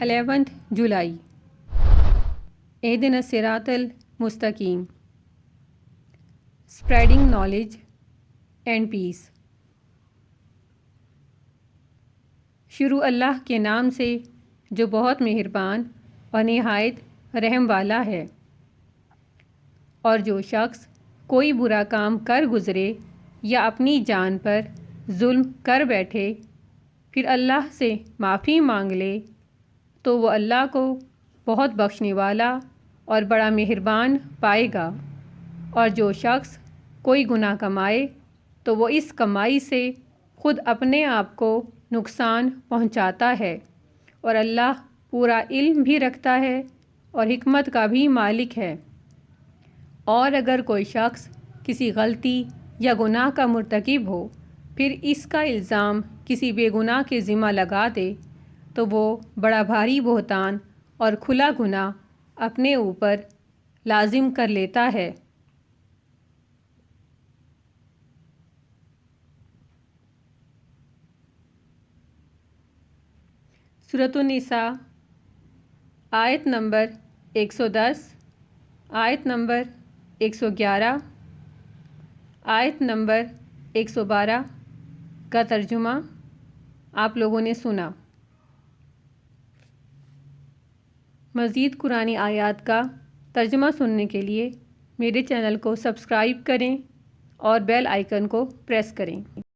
11 جولائی۔ اہدنا الصراط المستقیم، spreading knowledge and peace. شروع اللہ کے نام سے جو بہت مہربان اور نہایت رحم والا ہے۔ اور جو شخص کوئی برا کام کر گزرے یا اپنی جان پر ظلم کر بیٹھے پھر اللہ سے معافی مانگ لے تو وہ اللہ کو بہت بخشنے والا اور بڑا مہربان پائے گا۔ اور جو شخص کوئی گناہ کمائے تو وہ اس کمائی سے خود اپنے آپ کو نقصان پہنچاتا ہے، اور اللہ پورا علم بھی رکھتا ہے اور حکمت کا بھی مالک ہے۔ اور اگر کوئی شخص کسی غلطی یا گناہ کا مرتکب ہو پھر اس کا الزام کسی بے گناہ کے ذمہ لگا دے تو وہ بڑا بھاری بہتان اور کھلا گناہ اپنے اوپر لازم کر لیتا ہے۔ سورۃ النساء آیت نمبر 110، آیت نمبر 111، آیت نمبر 112 کا ترجمہ آپ لوگوں نے سنا۔ مزید قرآنی آیات کا ترجمہ سننے کے لیے میرے چینل کو سبسکرائب کریں اور بیل آئیکن کو پریس کریں۔